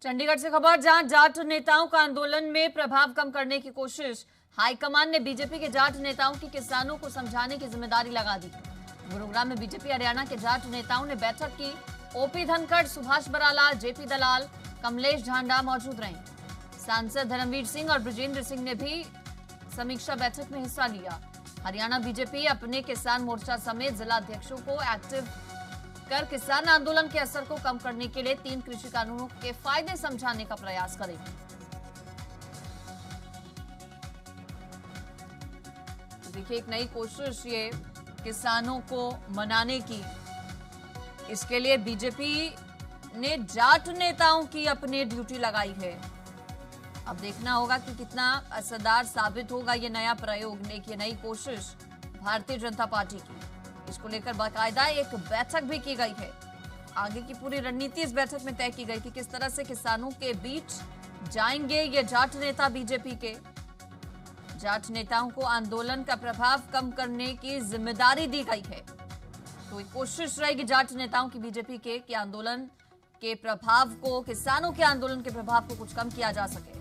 चंडीगढ़ से खबर, जहां जाट नेताओं का आंदोलन में प्रभाव कम करने की कोशिश। हाईकमान ने बीजेपी के जाट नेताओं की किसानों को समझाने की जिम्मेदारी लगा दी। गुरुग्राम में बीजेपी हरियाणा के जाट नेताओं ने बैठक की। ओपी धनखड़, सुभाष बराला, जेपी दलाल, कमलेश ढांडा मौजूद रहे। सांसद धर्मवीर सिंह और बृजेंद्र सिंह ने भी समीक्षा बैठक में हिस्सा लिया। हरियाणा बीजेपी अपने किसान मोर्चा समेत जिला अध्यक्षों को एक्टिव कर किसान आंदोलन के असर को कम करने के लिए 3 कृषि कानूनों के फायदे समझाने का प्रयास करेगी। तो देखिए, एक नई कोशिश ये किसानों को मनाने की। इसके लिए बीजेपी ने जाट नेताओं की अपनी ड्यूटी लगाई है। अब देखना होगा कि कितना असरदार साबित होगा ये नया प्रयोग, ये नई कोशिश भारतीय जनता पार्टी की। इसको लेकर बाकायदा एक बैठक भी की गई है। आगे की पूरी रणनीति इस बैठक में तय की गई कि किस तरह से किसानों के बीच जाएंगे ये जाट नेता बीजेपी के। जाट नेताओं को आंदोलन का प्रभाव कम करने की जिम्मेदारी दी गई है। तो एक कोशिश रहेगी जाट नेताओं की बीजेपी के कि आंदोलन के प्रभाव को, किसानों के आंदोलन के प्रभाव को कुछ कम किया जा सके।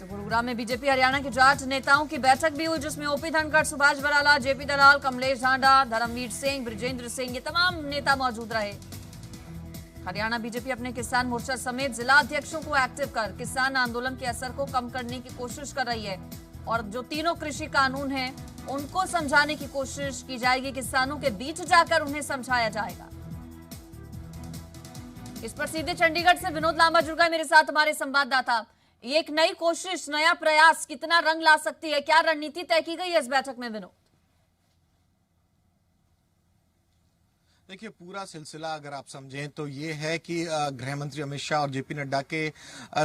गुरुग्राम में बीजेपी हरियाणा के जाट नेताओं की बैठक भी हुई, जिसमें ओपी धनखड़, सुभाष बराला, जेपी दलाल, कमलेश ढांडा, धर्मवीर सिंह, बृजेंद्र सिंह, ये तमाम नेता मौजूद रहे। हरियाणा बीजेपी अपने किसान मोर्चा समेत जिला अध्यक्षों को एक्टिव कर किसान आंदोलन के असर को कम करने की कोशिश कर रही है। और जो तीनों कृषि कानून हैं, उनको समझाने की कोशिश की जाएगी। किसानों के बीच जाकर उन्हें समझाया जाएगा। इस पर सीधे चंडीगढ़ से विनोद लांबा जुड़ गए मेरे साथ, हमारे संवाददाता। ये एक नई कोशिश, नया प्रयास कितना रंग ला सकती है? क्या रणनीति तय की गई है इस बैठक में विनोद? देखिए, पूरा सिलसिला अगर आप समझें तो ये है कि गृह मंत्री अमित शाह और जेपी नड्डा के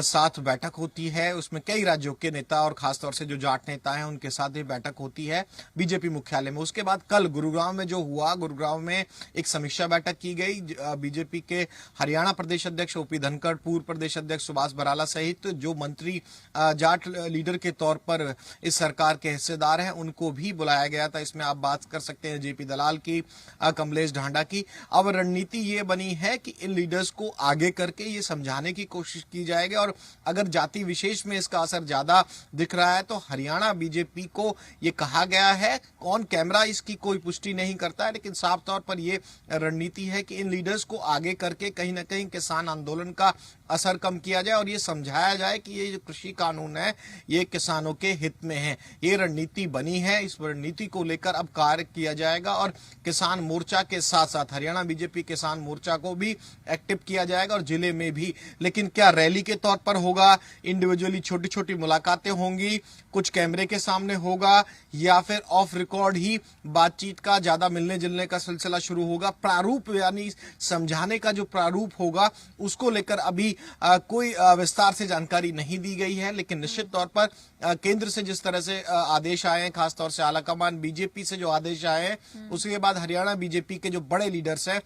साथ बैठक होती है। उसमें कई राज्यों के नेता और खासतौर से जो जाट नेता हैं उनके साथ भी बैठक होती है बीजेपी मुख्यालय में। उसके बाद कल गुरुग्राम में जो हुआ, गुरुग्राम में एक समीक्षा बैठक की गई। बीजेपी के हरियाणा प्रदेश अध्यक्ष ओपी धनखड़, पूर्व प्रदेश अध्यक्ष सुभाष बराला सहित जो मंत्री जाट लीडर के तौर पर इस सरकार के हिस्सेदार हैं, उनको भी बुलाया गया था। इसमें आप बात कर सकते हैं जेपी दलाल की, कमलेश ढांडा की। अब रणनीति ये बनी है कि इन लीडर्स को आगे करके ये समझाने की कोशिश की जाएगी। और अगर जाति विशेष में इसका असर ज्यादा दिख रहा है तो हरियाणा बीजेपी को ये कहा गया है, ऑन कैमरा इसकी कोई पुष्टि नहीं करता है, लेकिन साफ तौर पर ये रणनीति है कि इन लीडर्स को आगे करके कहीं ना कहीं किसान आंदोलन का असर कम किया जाए और ये समझाया जाए कि ये जो कृषि कानून है ये किसानों के हित में है। ये रणनीति बनी है, इस रणनीति को लेकर अब कार्य किया जाएगा और किसान मोर्चा के साथ साथ हरियाणा बीजेपी किसान मोर्चा को भी एक्टिव किया जाएगा और जिले में भी। लेकिन क्या रैली के तौर पर होगा, इंडिविजुअली छोटी छोटी मुलाकातें होंगी, कुछ कैमरे के सामने होगा, या फिर ऑफ रिकॉर्ड ही बातचीत का ज्यादा मिलने जुलने का सिलसिला शुरू होगा? प्रारूप यानी समझाने का जो प्रारूप होगा उसको लेकर अभी कोई विस्तार से जानकारी नहीं दी गई है। लेकिन निश्चित तौर पर केंद्र से जिस तरह से आदेश आए हैं, खासतौर से आलाकमान बीजेपी से जो आदेश आए हैं, उसके बाद हरियाणा बीजेपी के जो बड़े लीडर्स हैं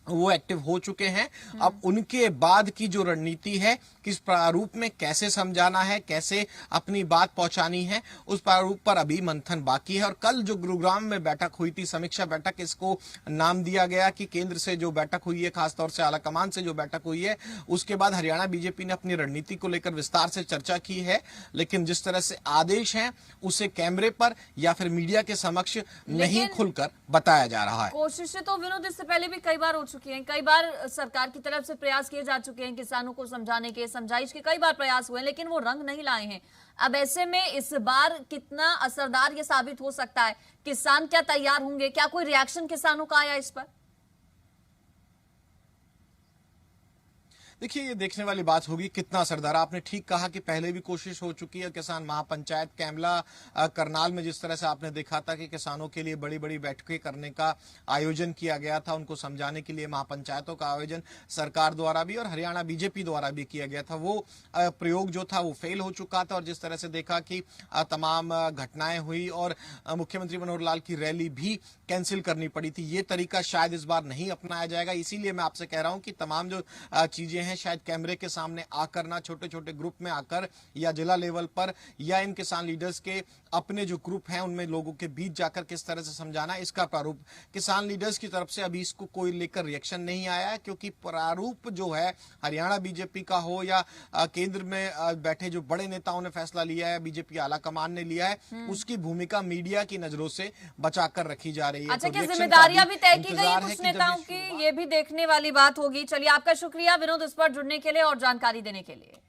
वो एक्टिव हो चुके हैं। अब उनके बाद की जो रणनीति है, किस प्रारूप में कैसे समझाना है, कैसे अपनी बात पहुंचानी है, उस प्रारूप पर अभी मंथन बाकी है। और कल जो गुरुग्राम में बैठक हुई थी, समीक्षा बैठक, इसको नाम दिया गया कि केंद्र से जो बैठक हुई है, खासतौर से आलाकमान से जो बैठक हुई है, उसके बाद हरियाणा बीजेपी ने अपनी रणनीति को लेकर विस्तार से चर्चा की है। लेकिन जिस तरह से आदेश है उसे कैमरे पर या फिर मीडिया के समक्ष नहीं खुलकर बताया जा रहा है। कोशिशें तो विनोद इससे पहले भी कई बार चुकी हैं, कई बार सरकार की तरफ से प्रयास किए जा चुके हैं किसानों को समझाने के, समझाइश के कई बार प्रयास हुए, लेकिन वो रंग नहीं लाए हैं। अब ऐसे में इस बार कितना असरदार ये साबित हो सकता है? किसान क्या तैयार होंगे? क्या कोई रिएक्शन किसानों का आया इस पर? देखिए, ये देखने वाली बात होगी कितना असरदार। आपने ठीक कहा कि पहले भी कोशिश हो चुकी है। किसान महापंचायत कैमला, करनाल में जिस तरह से आपने देखा था कि किसानों के लिए बड़ी बड़ी बैठकें करने का आयोजन किया गया था, उनको समझाने के लिए महापंचायतों का आयोजन सरकार द्वारा भी और हरियाणा बीजेपी द्वारा भी किया गया था। वो प्रयोग जो था वो फेल हो चुका था और जिस तरह से देखा कि तमाम घटनाएं हुई और मुख्यमंत्री मनोहर लाल की रैली भी कैंसिल करनी पड़ी थी, ये तरीका शायद इस बार नहीं अपनाया जाएगा। इसीलिए मैं आपसे कह रहा हूं कि तमाम जो चीजें हैं हैं शायद कैमरे के सामने आकर, ना छोटे छोटे ग्रुप में आकर या जिला लेवल पर या इन किसान लीडर्स के अपने जो ग्रुप हैं उनमें लोगों के बीच जाकर किस तरह से समझाना, इसका प्रारूप किसान लीडर्स की तरफ से अभी इसको कोई लेकर रिएक्शन नहीं आया है, क्योंकि प्रारूप जो है हरियाणा बीजेपी का हो या केंद्र में बैठे जो बड़े नेताओं ने फैसला लिया है, बीजेपी आला कमान ने लिया है, उसकी भूमिका मीडिया की नजरों से बचाकर रखी जा रही है। अच्छा, तो क्या रिएक्शन जिम्मेदारियां का भी तय की गई इंतजार है कुछ कि जब नेताओं ये की, शुरुआत- ये भी देखने वाली बात होगी। चलिए, आपका शुक्रिया विनोद इस पर जुड़ने के लिए और जानकारी देने के लिए।